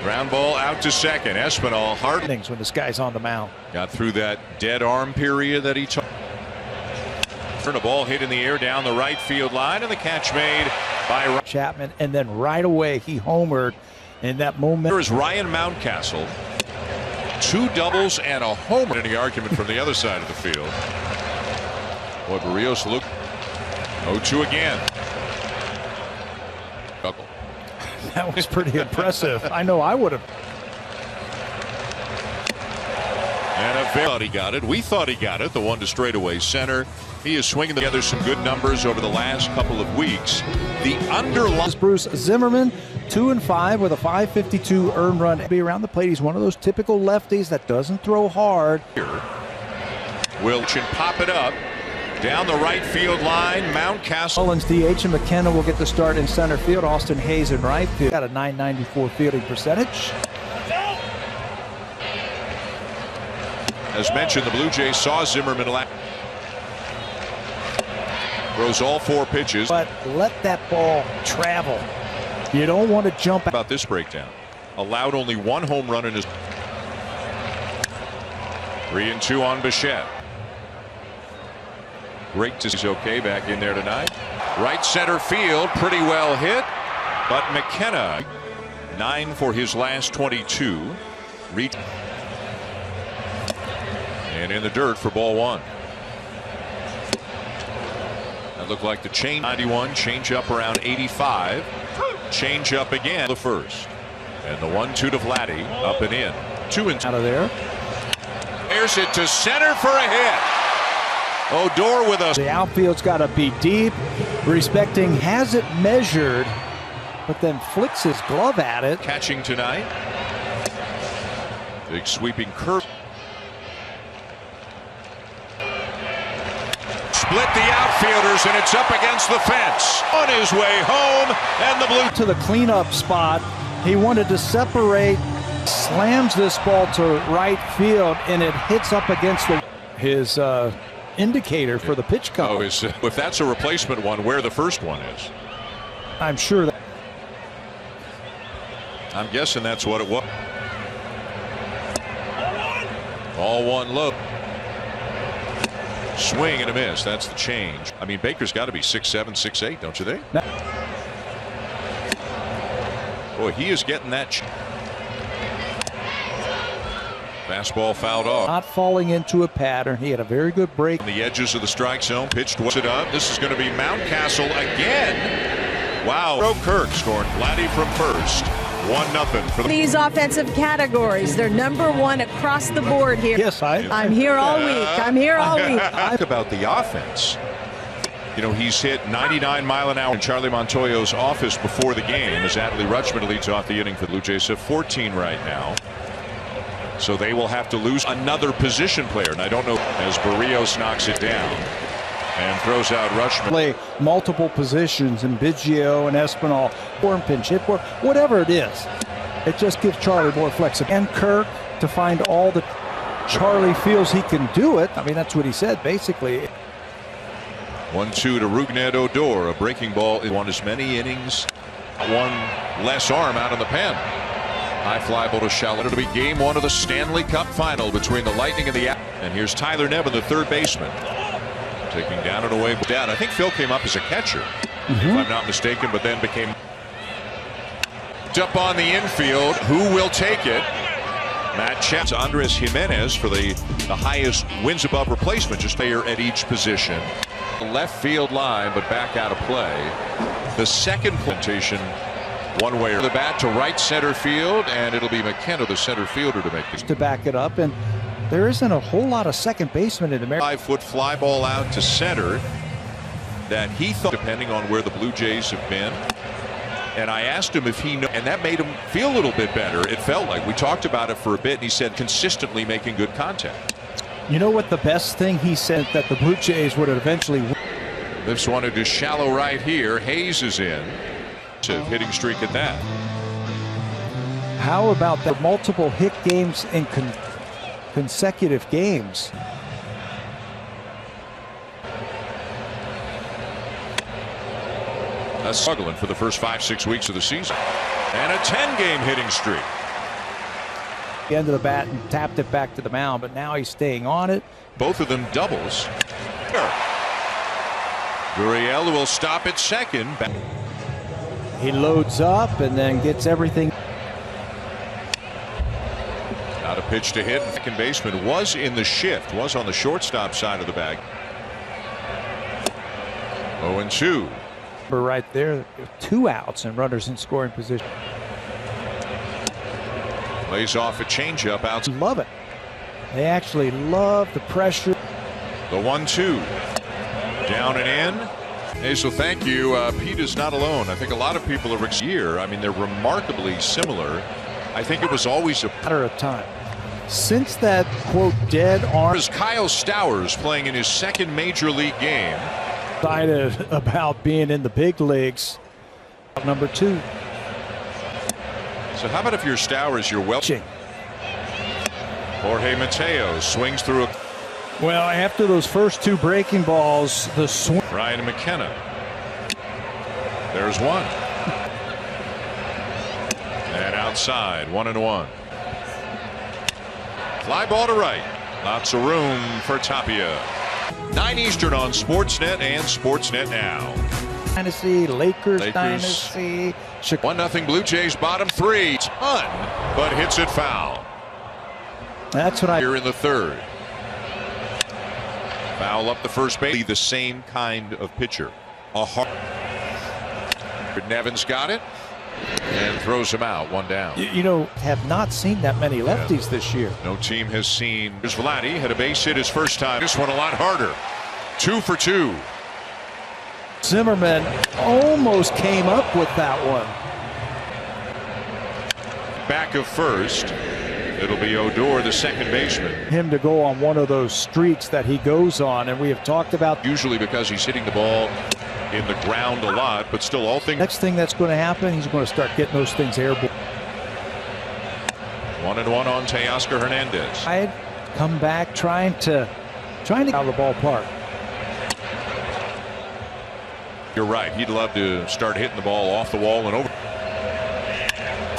Ground ball out to second. Espinal hard things when this guy's on the mound. Got through that dead arm period that he took. Turn a ball hit in the air down the right field line, and the catch made by Chapman, and then right away he homered in that moment. Here is Ryan Mountcastle. 2 doubles and a homer. Any argument from the other side of the field. Boy, Barrios look 0-2 again. Buckle. That was pretty impressive. I know I would have. And a thought he got it. We thought he got it. The one to straightaway center. He is swinging together some good numbers over the last couple of weeks. The underlying Bruce Zimmerman, 2-5 with a .552 earned run. Be around the plate. He's one of those typical lefties that doesn't throw hard. Wilch and pop it up down the right field line. Mountcastle. Mullins DH and McKenna will get the start in center field. Austin Hayes in right field. Got a .994 fielding percentage. As mentioned, the Blue Jays saw Zimmerman last. Throws all 4 pitches. But let that ball travel. You don't want to jump out. About this breakdown. Allowed only 1 home run in his 3-2 on Bichette. Great to see. Okay back in there tonight. Right center field, pretty well hit. But McKenna, 9 for his last 22. And in the dirt for ball 1. That looked like the change. 91, change up around 85. Change up again the first. And the 1-2 to Vladdy, up and in. 2-2 out of there. There's it to center for a hit. Odor with us. The outfield's got to be deep. Respecting has it measured, but then flicks his glove at it. Catching tonight. Big sweeping curve. Split the outfielders, and it's up against the fence. On his way home, and the Blue to the cleanup spot. He wanted to separate, slams this ball to right field, and it hits up against his indicator for the pitch count. Oh, if that's a replacement one, where the first one is. I'm sure that. I'm guessing that's what it was. All 1 low. Swing and a miss. That's the change. I mean, Baker's got to be 6'7", 6'8", don't you think? No. Boy, he is getting that. Fastball fouled off. Not falling into a pattern. He had a very good break. On the edges of the strike zone, pitched it up. This is going to be Mountcastle again. Wow. Kirk scoring Vladdy from first. 1-0 for these offensive categories. They're #1 across the board here. Yes, I'm here all week. I'm here all week. Talk about the offense. You know, he's hit 99 mile an hour in Charlie Montoyo's office before the game as Adley Rutschman leads off the inning for the Blue Jays. Have 14 right now. So they will have to lose another position player. And I don't know as Barrios knocks it down and throws out Rutschman. Play multiple positions in Biggio and Espinal, or pinch hit, or whatever it is. It just gives Charlie more flexibility. And Kirk to find all that Charlie feels he can do it. I mean, that's what he said, basically. 1-2 to Rougned Odor. A breaking ball. It won as many innings. 1 less arm out of the pen. High fly ball to shallow. It'll be game 1 of the Stanley Cup final between the Lightning and the. And here's Tyler Nevin, the third baseman. Taking down and away down. I think Phil came up as a catcher, if I'm not mistaken, but then became up on the infield. Who will take it? Matt Chapman. Andres Jimenez for the highest wins above replacement, just player at each position. Left field line, but back out of play. The second plantation, one way or the bat to right center field, and it'll be McKenna, the center fielder, to make this. To back it up, and there isn't a whole lot of second basemen in America. 5-foot fly ball out to center that he thought, depending on where the Blue Jays have been. And I asked him if he knew, and that made him feel a little bit better. It felt like we talked about it for a bit, and he said consistently making good contact. You know what the best thing he said that the Blue Jays would eventually win. This one to shallow right here. Hayes is in. Hitting streak at that. How about the multiple hit games in consecutive games? Struggling for the first 5-6 weeks of the season. And a 10-game hitting streak. The end of the bat and tapped it back to the mound, but now he's staying on it. Both of them doubles. Gurriel will stop at second. He loads up and then gets everything. Not a pitch to hit. Second baseman was in the shift, was on the shortstop side of the bag. 0-2. Right there, 2 outs and runners in scoring position. Lays off a changeup out. Love it. They actually love the pressure. The 1-2. Down and in. Hey, so thank you. Pete is not alone. I think a lot of people are here. I mean, they're remarkably similar. I think it was always a matter of time. Since that, quote, dead arm. Is Kyle Stowers playing in his second major league game. Excited about being in the big leagues. Number 2. So how about if you're Stowers, you're welching. Jorge Mateo swings through a. Well, after those first 2 breaking balls, the swing. Ryan McKenna. There's one. And outside, 1-1. Fly ball to right. Lots of room for Tapia. 9 Eastern on Sportsnet and Sportsnet Now. Dynasty, Lakers dynasty. 1-0 Blue Jays bottom 3. Ton, but hits it foul. That's what I. Here in the third. Foul up the first base. The same kind of pitcher. A hard. Nevin's got it and throws him out. 1 down. You know, have not seen that many lefties this year. No team has seen. Here's Vladdy, had a base hit his first time. This one a lot harder. 2 for 2. Zimmerman almost came up with that one. Back of first. It'll be Odor, the second baseman. Him to go on one of those streaks that he goes on, and we have talked about. Usually because he's hitting the ball in the ground a lot, but still all things. Next thing that's going to happen, he's going to start getting those things airborne. 1-1 on Teoscar Hernandez. I'd come back trying to out of the ballpark. You're right. He'd love to start hitting the ball off the wall and over.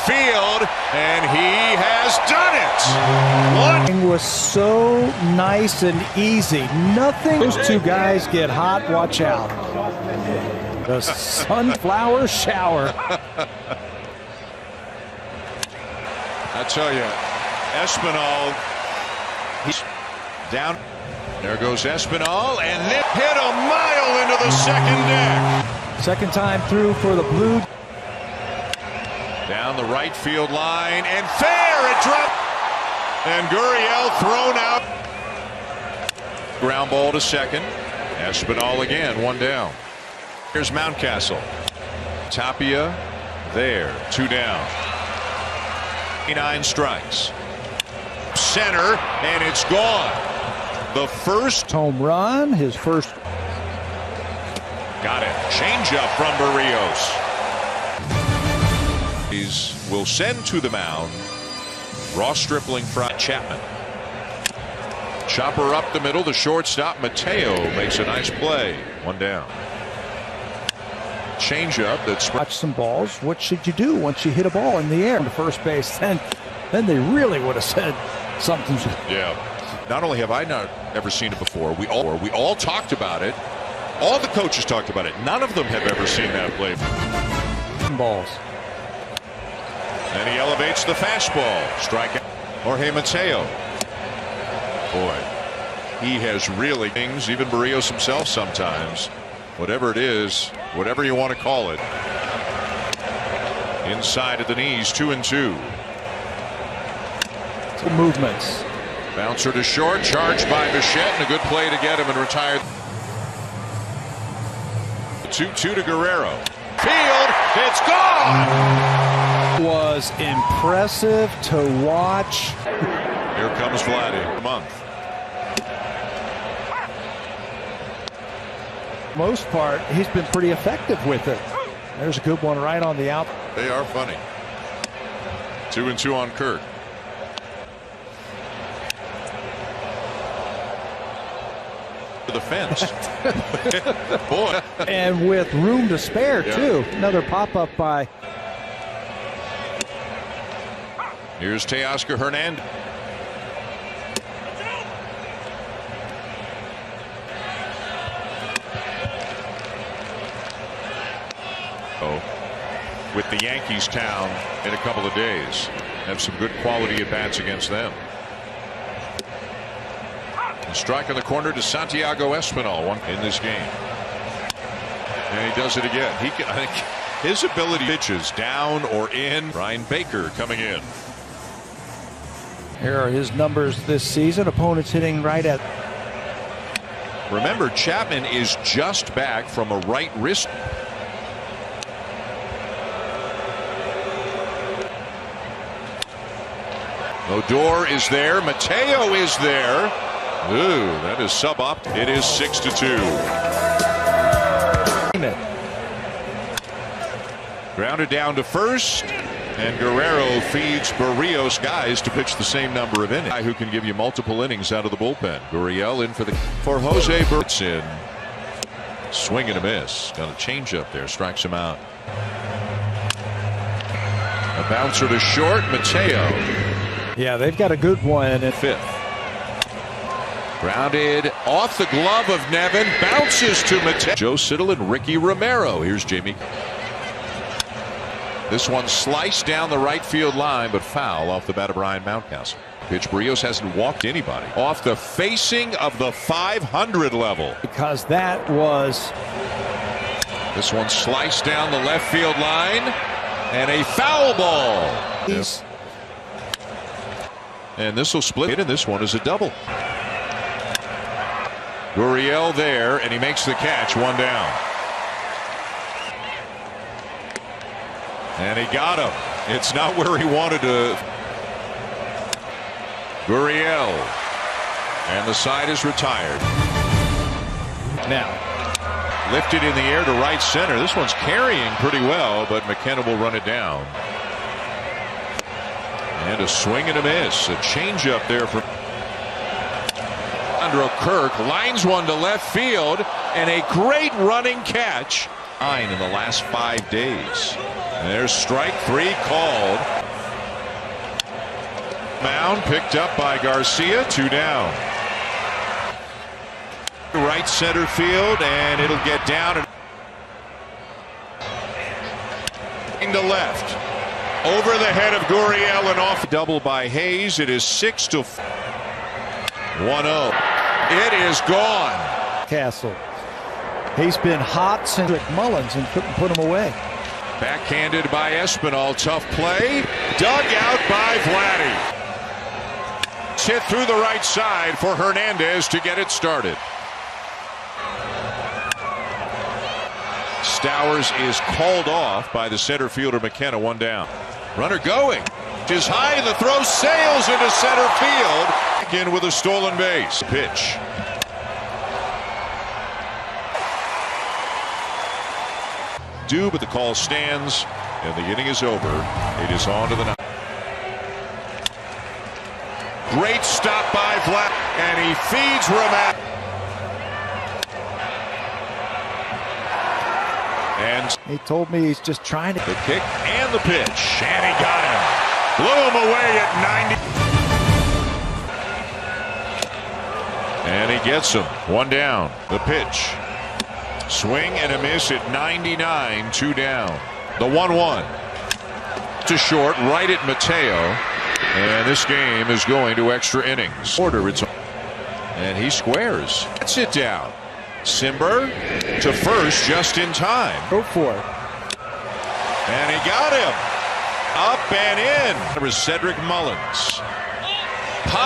Field, and he has done it. It was so nice and easy. Nothing. Those 2 guys get hot. Watch out. The sunflower shower. I tell you, Espinal, he's down. There goes Espinal, and it hit a mile into the second deck. Second time through for the Blue. Down the right field line, and fair, it dropped. And Gurriel thrown out. Ground ball to second. Espinal again, 1 down. Here's Mountcastle. Tapia there, 2 down. 9 strikes. Center, and it's gone. The first home run, his first. Got it. Changeup from Barrios. Will send to the mound Ross Stripling from Chapman. Chopper up the middle. The shortstop Mateo makes a nice play. 1 down. Changeup that's. Watch some balls. What should you do once you hit a ball in the air to first base? Then they really would have said something. Yeah. Not only have I not ever seen it before, we all talked about it. All the coaches talked about it. None of them have ever seen that play. Balls. And he elevates the fastball. Strikeout. Jorge Mateo. Boy, he has really things. Even Barrios himself sometimes. Whatever it is, whatever you want to call it. Inside of the knees, 2-2. Movements. Bouncer to short, charged by Bichette, and a good play to get him and retire. 2-2 to Guerrero. Field, it's gone! Was impressive to watch. Here comes Vladdy. Month. Most part, he's been pretty effective with it. There's a good one right on the out. They are funny. 2-2 on Kirk. To the fence. Boy. And with room to spare, too. Another pop-up by Here's Teoscar Hernandez. With the Yankees town in a couple of days. Have some good quality at bats against them. A strike in the corner to Santiago Espinal in this game. And he does it again. I think his ability pitches down or in. Ryan Baker coming in. Here are his numbers this season. Opponents hitting right at. Remember, Chapman is just back from a right wrist. Odor is there. Mateo is there. Ooh, that is sub-up. It is 6-2. Grounded down to first. And Guerrero feeds Barrios guys to pitch the same number of innings. Guy who can give you multiple innings out of the bullpen. Gurriel in for Jose Burt's in. Swing and a miss. Got a change up there. Strikes him out. A bouncer to short. Mateo. Yeah, they've got a good one at fifth. Grounded off the glove of Nevin. Bounces to Mateo. Joe Siddle and Ricky Romero. Here's Jamie. This one sliced down the right field line, but foul off the bat of Ryan Mountcastle. Pitch. Barrios hasn't walked anybody. Off the facing of the 500 level. Because that was. This one sliced down the left field line. And a foul ball. Yes. And this will split it, and this one is a double. Gurriel there, and he makes the catch. One down. And he got him. It's not where he wanted to. Gurriel. And the side is retired. Now. Lifted in the air to right center. This one's carrying pretty well, but McKenna will run it down. And a swing and a miss. A changeup there from Andrew Kirk. Lines one to left field. And a great running catch. 9 in the last 5 days. And there's strike 3 called. Mound picked up by Garcia. 2 down. Right center field, and it'll get down and to left. Over the head of Gurriel and off. Double by Hayes. It is 6-1-0. It is gone. Castle. He's been hot since Rick Mullins and couldn't put him away. Backhanded by Espinal. Tough play. Dug out by Vladdy. Hit through the right side for Hernandez to get it started. Stowers is called off by the center fielder McKenna. 1 down. Runner going. Is high. The throw sails into center field. Again with a stolen base. Pitch. But the call stands, and the inning is over. It is on to the 9th. Great stop by Vlad, and he feeds Ramat. And he told me he's just trying to. The kick and the pitch, and he got him. Blew him away at 90. And he gets him. 1 down. The pitch. Swing and a miss at 99. 2 down. The 1-1 to short, right at Mateo, and this game is going to extra innings. And he squares. Let's it down. Simber to first just in time. Go for it. And he got him. Up and in. There was Cedric Mullins.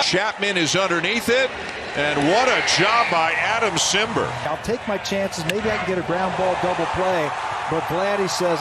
Chapman is underneath it. And what a job by Adam Simber. I'll take my chances. Maybe I can get a ground ball double play. But Vladdy says,